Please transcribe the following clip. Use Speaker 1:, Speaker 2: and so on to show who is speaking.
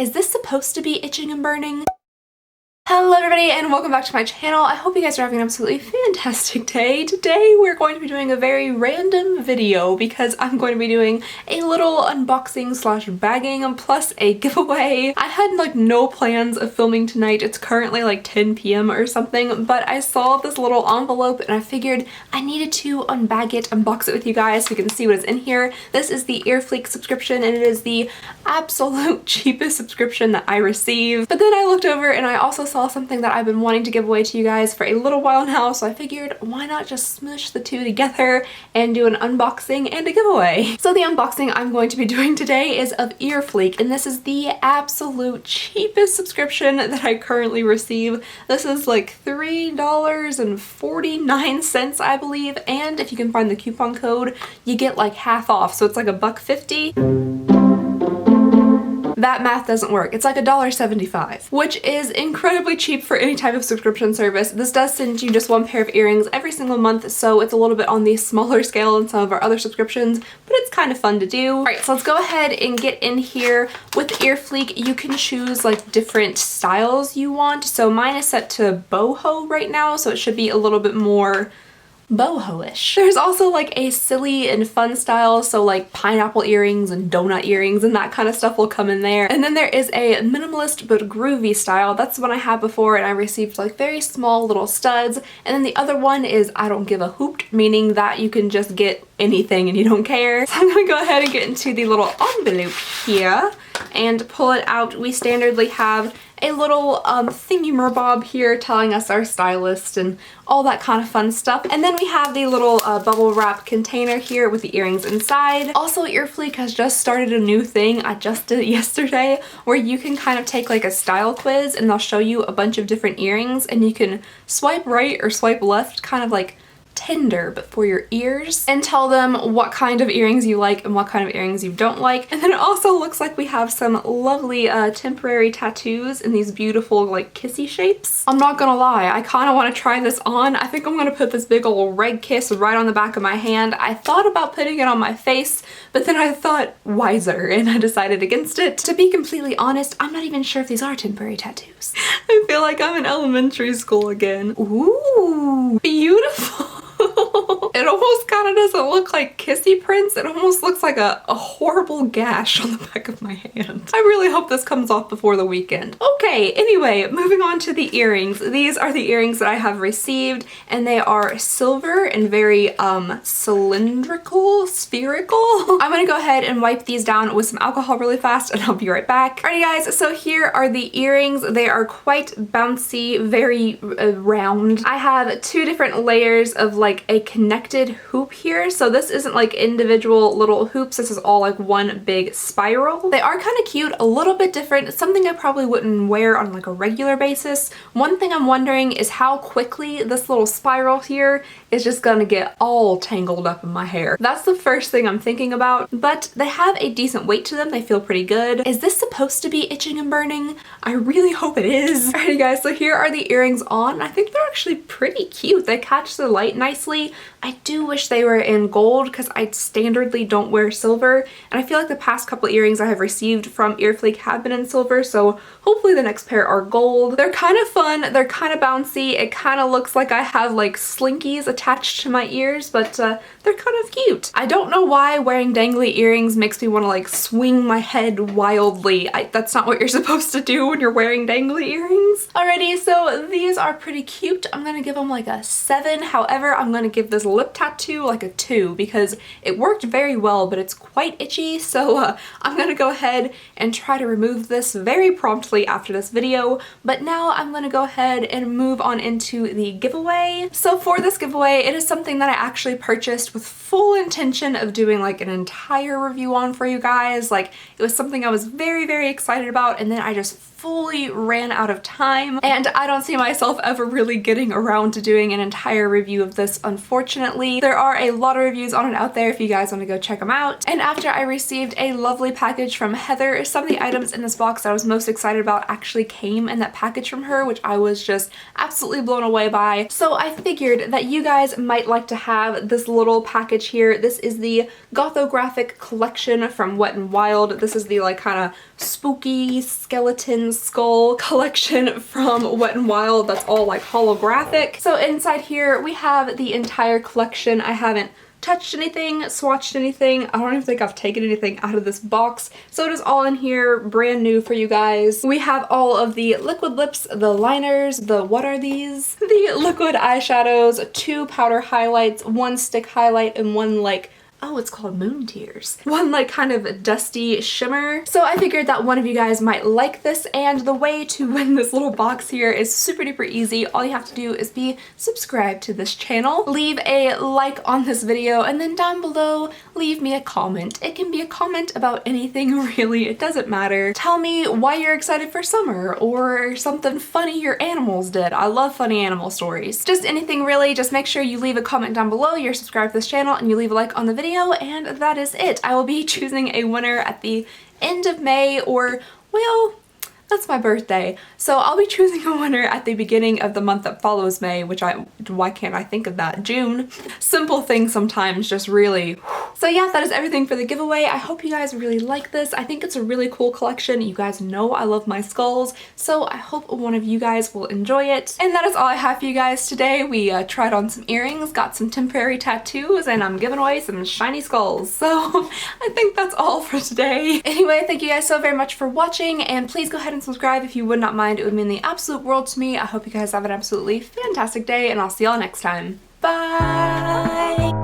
Speaker 1: Is this supposed to be itching and burning? Hello everybody and welcome back to my channel. I hope you guys are having an absolutely fantastic day. Today we're going to be doing a very random video because I'm going to be doing a little unboxing slash bagging plus a giveaway. I had like no plans of filming tonight. It's currently like 10 p.m. or something, but I saw this little envelope and I figured I needed to unbag it, unbox it with you guys so you can see what is in here. This is the Earfleek subscription and it is the absolute cheapest subscription that I received. But then I looked over and I also saw something that I've been wanting to give away to you guys for a little while now, so I figured why not just smush the two together and do an unboxing and a giveaway. So the unboxing I'm going to be doing today is of Earfleek, and this is the absolute cheapest subscription that I currently receive. This is like $3.49 I believe, and if you can find the coupon code you get like half off, so it's like $1.50. That math doesn't work. It's like $1.75, which is incredibly cheap for any type of subscription service. This does send you just one pair of earrings every single month, so it's a little bit on the smaller scale than some of our other subscriptions, but it's kind of fun to do. All right, so let's go ahead and get in here. With Earfleek, you can choose like different styles you want. So mine is set to boho right now, so it should be a little bit more boho-ish. There's also like a silly and fun style, so like pineapple earrings and donut earrings and that kind of stuff will come in there. And then there is a minimalist but groovy style. That's the one I had before and I received like very small little studs. And then the other one is I don't give a hoot, meaning that you can just get anything and you don't care. So I'm gonna go ahead and get into the little envelope here and pull it out. We standardly have a little thingy-merbob here telling us our stylist and all that kind of fun stuff. And then we have the little bubble wrap container here with the earrings inside. Also, Earfleek has just started a new thing. I just did it yesterday, where you can kind of take like a style quiz and they'll show you a bunch of different earrings and you can swipe right or swipe left, kind of like Tinder but for your ears, and tell them what kind of earrings you like and what kind of earrings you don't like. And then it also looks like we have some lovely temporary tattoos in these beautiful like kissy shapes. I'm not gonna lie, I kind of want to try this on. I think I'm gonna put this big old red kiss right on the back of my hand. I thought about putting it on my face, but then I thought wiser and I decided against it. To be completely honest, I'm not even sure if these are temporary tattoos. I feel like I'm in elementary school again. Ooh, beautiful. It almost kind of doesn't look like kissy prints. It almost looks like a horrible gash on the back of my hand. I really hope this comes off before the weekend. Okay, anyway, moving on to the earrings. These are the earrings that I have received and they are silver and very cylindrical, spherical. I'm gonna go ahead and wipe these down with some alcohol really fast and I'll be right back. Alrighty guys, so here are the earrings. They are quite bouncy, very round. I have two different layers of like a connected hoop here, so this isn't like individual little hoops, this is all like one big spiral. They are kind of cute, a little bit different. It's something I probably wouldn't wear on like a regular basis. One thing I'm wondering is how quickly this little spiral here is just gonna get all tangled up in my hair. That's the first thing I'm thinking about, but they have a decent weight to them. They feel pretty good. Is this supposed to be itching and burning? I really hope it is. Alrighty guys, so here are the earrings on. I think they're actually pretty cute. They catch the light nicely. I do wish they were in gold because I standardly don't wear silver, and I feel like the past couple earrings I have received from Earfleek have been in silver, so hopefully the next pair are gold. They're kind of fun, they're kind of bouncy. It kind of looks like I have like slinkies attached to my ears, but they're kind of cute. I don't know why wearing dangly earrings makes me want to like swing my head wildly. That's not what you're supposed to do when you're wearing dangly earrings. Alrighty, so these are pretty cute. I'm gonna give them like a 7. However, I'm gonna give this lip tattoo like a 2 because it worked very well, but it's quite itchy, so I'm gonna go ahead and try to remove this very promptly after this video. But now I'm gonna go ahead and move on into the giveaway. So for this giveaway, it is something that I actually purchased with full intention of doing like an entire review on for you guys. Like, it was something I was very, very excited about, and then I just fully ran out of time, and I don't see myself ever really getting around to doing an entire review of this, unfortunately. definitely. There are a lot of reviews on it out there if you guys want to go check them out. And after I received a lovely package from Heather, some of the items in this box that I was most excited about actually came in that package from her, which I was just absolutely blown away by. So I figured that you guys might like to have this little package here. This is the Gothographic collection from Wet n Wild. This is the like kind of spooky skeleton skull collection from Wet n Wild that's all like holographic. So inside here we have the entire collection. I haven't touched anything, swatched anything. I don't even think I've taken anything out of this box. So it is all in here, brand new for you guys. We have all of the liquid lips, the liners, the what are these? The liquid eyeshadows, 2 powder highlights, 1 stick highlight, and 1 like, oh, it's called Moon Tears. 1 like kind of dusty shimmer. So I figured that one of you guys might like this, and the way to win this little box here is super duper easy. All you have to do is be subscribed to this channel, leave a like on this video, and then down below leave me a comment. It can be a comment about anything really, it doesn't matter. Tell me why you're excited for summer or something funny your animals did. I love funny animal stories. Just anything really, just make sure you leave a comment down below, you're subscribed to this channel, and you leave a like on the video. And that is it. I will be choosing a winner at the end of May, or, well, that's my birthday. So I'll be choosing a winner at the beginning of the month that follows May, which why can't I think of that? June. Simple things sometimes just really. So yeah, that is everything for the giveaway. I hope you guys really like this. I think it's a really cool collection. You guys know I love my skulls, so I hope one of you guys will enjoy it. And that is all I have for you guys today. We tried on some earrings, got some temporary tattoos, and I'm giving away some shiny skulls. So I think that's all for today. Anyway, thank you guys so very much for watching, and please go ahead and subscribe if you would not mind. It would mean the absolute world to me. I hope you guys have an absolutely fantastic day, and I'll see y'all next time. Bye!